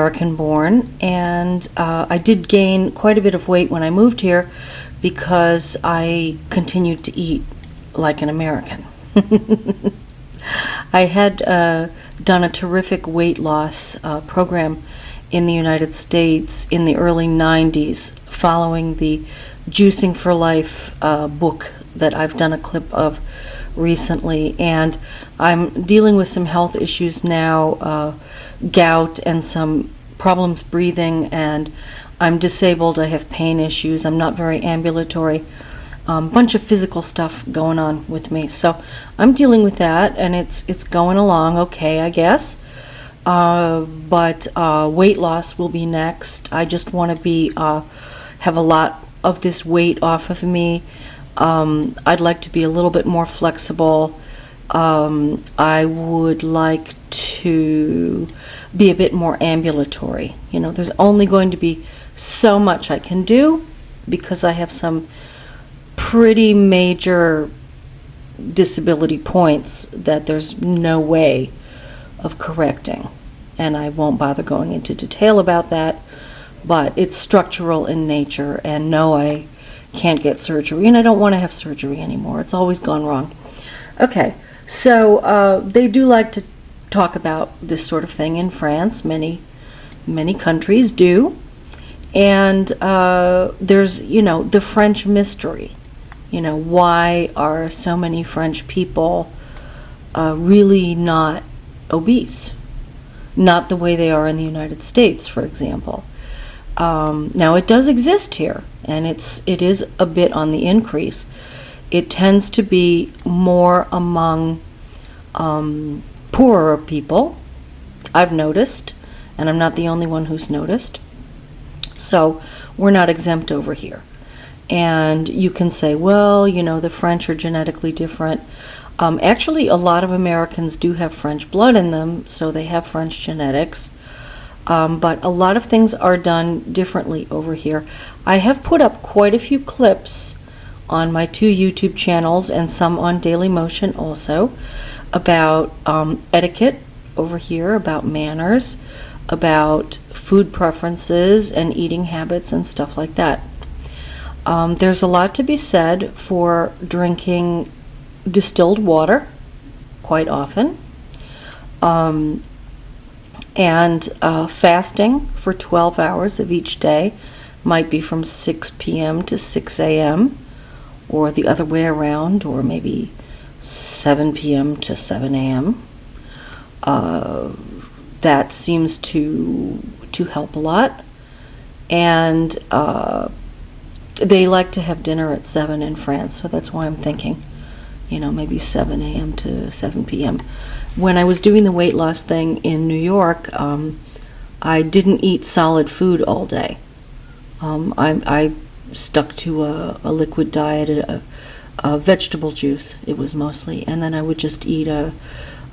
American born, and I did gain quite a bit of weight when I moved here because I continued to eat like an American. I had done a terrific weight loss program in the United States in the early 90s, following the Juicing for Life book that I've done a clip of recently, and I'm dealing with some health issues now, gout and some problems breathing, and I'm disabled. I have pain issues. I'm not very ambulatory. Bunch of physical stuff going on with me, so I'm dealing with that, and it's going along okay, I guess. But weight loss will be next. I just want to be have a lot of this weight off of me. I'd like to be a little bit more flexible. I would like to be a bit more ambulatory. You know, there's only going to be so much I can do because I have some pretty major disability points that there's no way of correcting, and I won't bother going into detail about that, but it's structural in nature, and no, I can't get surgery, and I don't want to have surgery anymore. It's always gone wrong. Okay, so they do like to talk about this sort of thing in France. Many countries do, and there's, you know, the French mystery. You know, why are so many French people really not obese? Not the way they are in the United States, for example. Now, it does exist here, and it is a bit on the increase. It tends to be more among poorer people, I've noticed, and I'm not the only one who's noticed. So we're not exempt over here. And you can say, well, you know, the French are genetically different. Actually, a lot of Americans do have French blood in them, so they have French genetics. But a lot of things are done differently over here. I have put up quite a few clips on my 2 YouTube channels and some on Daily Motion also about etiquette over here, about manners, about food preferences and eating habits and stuff like that. There's a lot to be said for drinking distilled water quite often, and fasting for 12 hours of each day. Might be from 6 p.m. to 6 a.m. or the other way around, or maybe 7 p.m. to 7 a.m. That seems to help a lot. And they like to have dinner at 7 in France, so that's why I'm thinking, you know, maybe 7 a.m. to 7 p.m. When I was doing the weight loss thing in New York, I didn't eat solid food all day. I stuck to a liquid diet, a vegetable juice, it was mostly, and then I would just eat a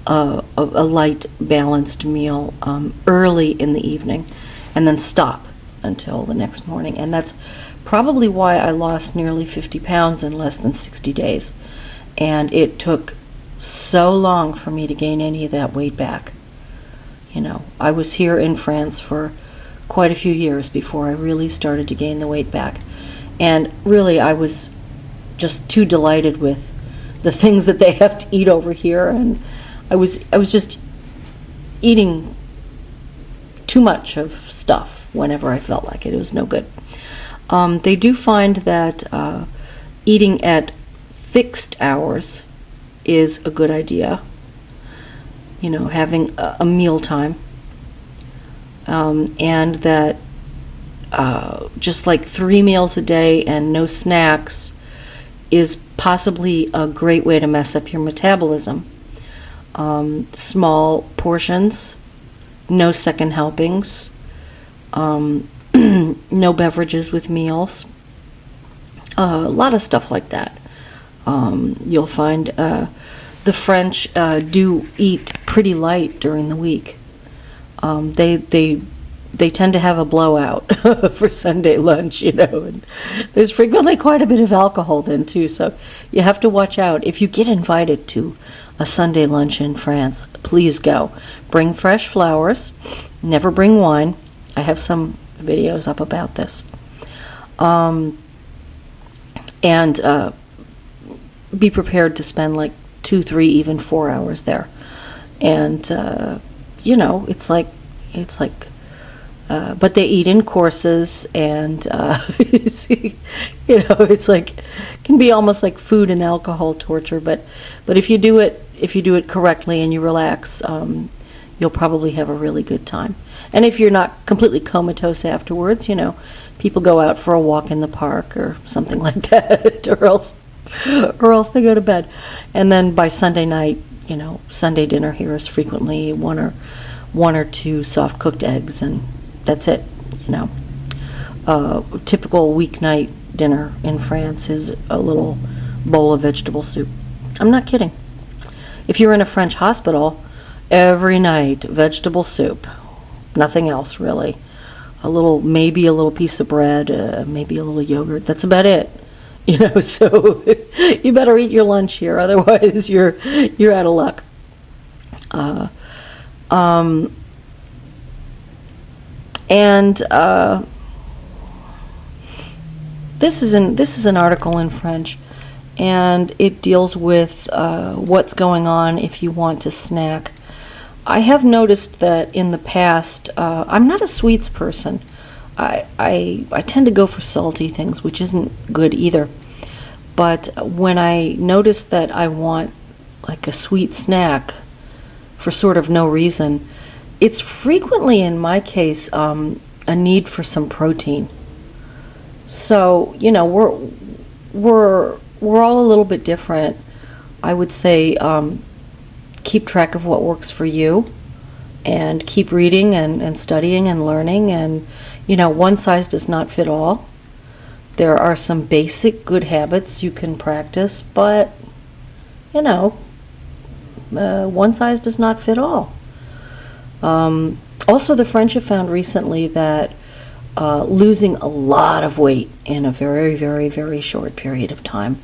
light, balanced meal early in the evening, and then stop until the next morning. And that's probably why I lost nearly 50 pounds in less than 60 days. And it took so long for me to gain any of that weight back. You know, I was here in France for quite a few years before I really started to gain the weight back. And really, I was just too delighted with the things that they have to eat over here, and I was just eating too much of stuff whenever I felt like it. It was no good. They do find that eating at fixed hours is a good idea. You know, having a meal time, and that just like 3 meals a day and no snacks is possibly a great way to mess up your metabolism. Small portions, no second helpings, no beverages with meals, a lot of stuff like that. You'll find the French do eat pretty light during the week. They they tend to have a blowout for Sunday lunch, and there's frequently quite a bit of alcohol then too, so you have to watch out. If you get invited to a Sunday lunch in France, please go. Bring fresh flowers, never bring wine. I have some videos up about this. And be prepared to spend like 2, 3, even 4 hours there. And it's like but they eat in courses, and it's like, can be almost like food and alcohol torture. But if you do it correctly and you relax, you'll probably have a really good time. And if you're not completely comatose afterwards, people go out for a walk in the park or something like that, or else they go to bed. And then by Sunday night, Sunday dinner here is frequently one or 2 soft cooked eggs, and that's it. Typical weeknight dinner in France is a little bowl of vegetable soup. I'm not kidding. If you're in a French hospital, every night vegetable soup, nothing else really. Maybe a little piece of bread, maybe a little yogurt. That's about it. So you better eat your lunch here, otherwise you're out of luck. This is an article in French, and it deals with what's going on if you want to snack. I have noticed that in the past, I'm not a sweets person. I tend to go for salty things, which isn't good either. But when I notice that I want like a sweet snack for sort of no reason, it's frequently, in my case, a need for some protein. So we're all a little bit different. I would say keep track of what works for you, and keep reading and studying and learning. And one size does not fit all. There are some basic good habits you can practice, but one size does not fit all. Also, the French have found recently that losing a lot of weight in a very, very, very short period of time